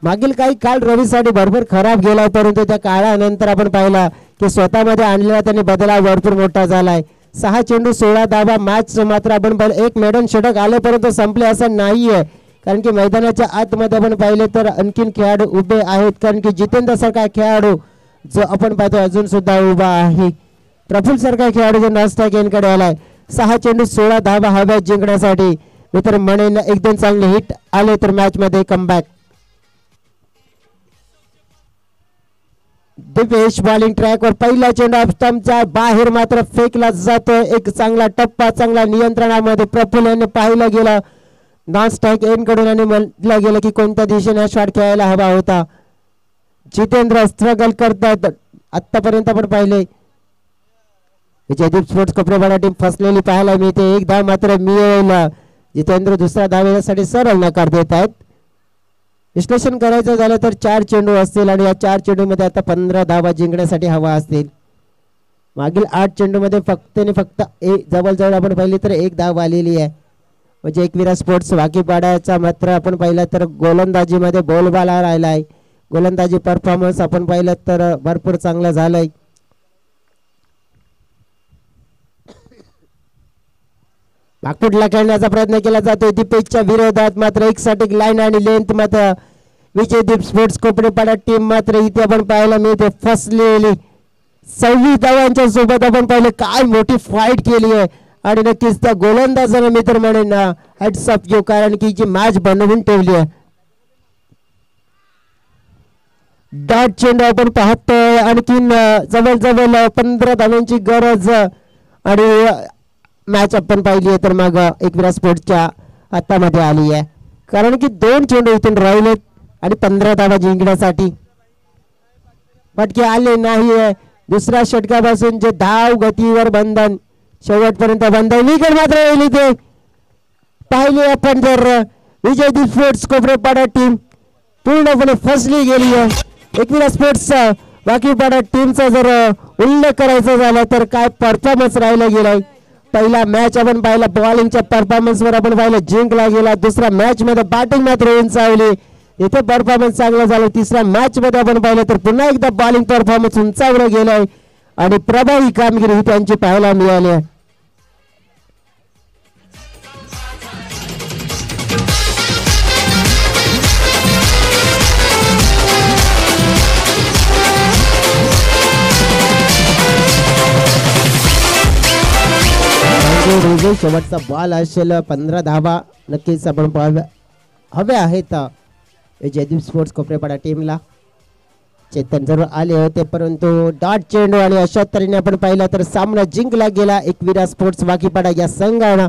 मागील काही काळ रवीसाठी भरपूर खराब गेला, परंतु त्या काळानंतर आपण पाहिला की स्वतःमध्ये आणलेला त्यांनी बदलाव भरपूर मोठा झालाय. 6 चेंडू 16 धावा मॅच मात्र आपण पाहिलं एक मेडन षटक आले परंतु संपले असं नाहीये, कारण की मैदानाच्या आतमध्ये आपण पाहिले तर आणखीन खेळाडू उभे आहेत, कारण की जितेंद्र सारखा खेळाडू जो आपण पाहतो अजून सुद्धा उभा आहे. प्रफुल्ल सारखा खेळाडू जो नाश्ता गेनकडे आलाय. 6 चेंडू 16 धावा हव्यात जिंकण्यासाठी. मित्र म्हणेन 1-2 चांगले हिट आले तर मॅच मध्ये कमबॅक. दिपेश बॉलिंग ट्रॅकवर पहिला चेंडू स्टंपच्या बाहेर मात्र फेकला जातोय. एक चांगला टप्पा चांगला नियंत्रणामध्ये प्रफुल्ल यांनी पाहिलं गेलं नॉन स्ट्राईक एन कडून आणि म्हटलं गेलं की कोणत्या दिशेने शॉट खेळायला हवा होता. जितेंद्र स्ट्रगल करतात आतापर्यंत आपण पाहिले. विजयदीप स्पोर्ट्स कोपरेवाडा टीम फसलेली पाहायला मिळते. एक धाव मात्र मिळेल. जितेंद्र दुसऱ्या धावेसाठी सरळ नकार देत आहेत. विश्लेषण करायचं झालं तर 4 चेंडू असतील आणि या 4 चेंडू मध्ये आता 15 धावा जिंकण्यासाठी हवा असतील. मागील 8 चेंडू मध्ये फक्त जवळजवळ आपण पाहिली तर 1 धाव आलेली आहे. म्हणजे एकविरा स्पोर्ट्स वाकीपाड्याचा मात्र आपण पाहिलं तर गोलंदाजी मध्ये बोलबाला राहिलाय. गोलंदाजी परफॉर्मन्स आपण पाहिलं तर भरपूर चांगलं झालंय. पाकपुटला खेळण्याचा प्रयत्न केला जातोय दीपेशच्या विरोधात, मात्र एक्सॉटिक लाईन आणि लेंथ मात्र विजयदीप स्पोर्ट्स कोपरेपाडा टीम मात्र इथे आपण पाहायला मिळते फसलेली. 26 धावांच्या सोबत आपण पाहिलं काय मोठी फाईट केली आहे आणि नक्कीच त्या गोलंदाजाने मी तर म्हणेन हॅट्स ऑफ यू, कारण की जी मॅच बनवून ठेवली आहे. डॉट चेंडू आपण पाहतोय, आणखीन जवळजवळ 15 धावांची गरज आणि मॅच आपण पाहिली आहे तर मग एकविरा स्पोर्ट्सच्या हातामध्ये आली आहे, कारण की 2 चेंडू इथून राहिलेत आणि 15 धावा जिंकण्यासाठी फटके आले नाही. दुसऱ्या षटकापासून जे धाव गतीवर बंधन शेवटपर्यंत बंधन विकेट मात्र येईल इथे. पाहिले आपण जर विजयदीप स्पोर्ट्स कोपरेपाडा टीम पूर्णपणे फसली गेली आहे. एकविरा स्पोर्ट्स वाकीपाडा टीमचा जर उल्लेख करायचा झाला तर काय परफॉर्मन्स राहिला गेलाय. पहिला मॅच आपण पाहिला बॉलिंगच्या परफॉर्मन्सवर आपण पाहिलं जिंकला गेला. दुसऱ्या मॅच मध्ये बॅटिंग मात्र उंचावली, इथे परफॉर्मन्स चांगला झाला. तिसऱ्या मॅच मध्ये आपण पाहिलं तर पुन्हा एकदा बॉलिंग परफॉर्मन्स उंचावलं गेलाय आणि प्रभावी कामगिरी ही त्यांची पाहायला मिळाली आहे. शेवटचा बॉल असेल 15 धावा नक्कीच आपण हवे आहेत जयदीप स्पोर्ट्स कोपरेपाडा टीमला. चेतन जरूर आले होते परंतु डॉट चेंडू आणि अशा तऱ्हेने आपण पाहिलं तर सामना जिंकला गेला एकविरा स्पोर्ट्स वाकीपाडा या संघानं.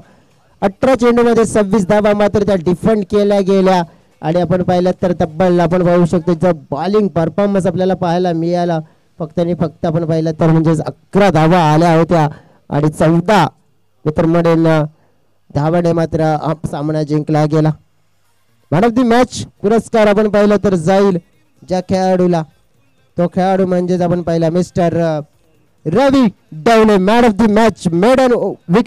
18 चेंडूमध्ये 26 धावा मात्र त्या डिफेंड केल्या गेल्या आणि आपण पाहिलं तर तब्बल आपण पाहू शकतो जो बॉलिंग परफॉर्मन्स आपल्याला पाहायला मिळाला फक्त आणि फक्त आपण पाहिलं तर म्हणजे 11 धावा आल्या होत्या आणि 14 मित्र म्हणेन धावाने मात्र सामना जिंकला गेला. मॅन ऑफ द मॅच पुरस्कार आपण पाहिलं तर जाईल ज्या खेळाडूला, तो खेळाडू म्हणजेच आपण पाहिला mister Ravi Davane. Man of the match maiden wicket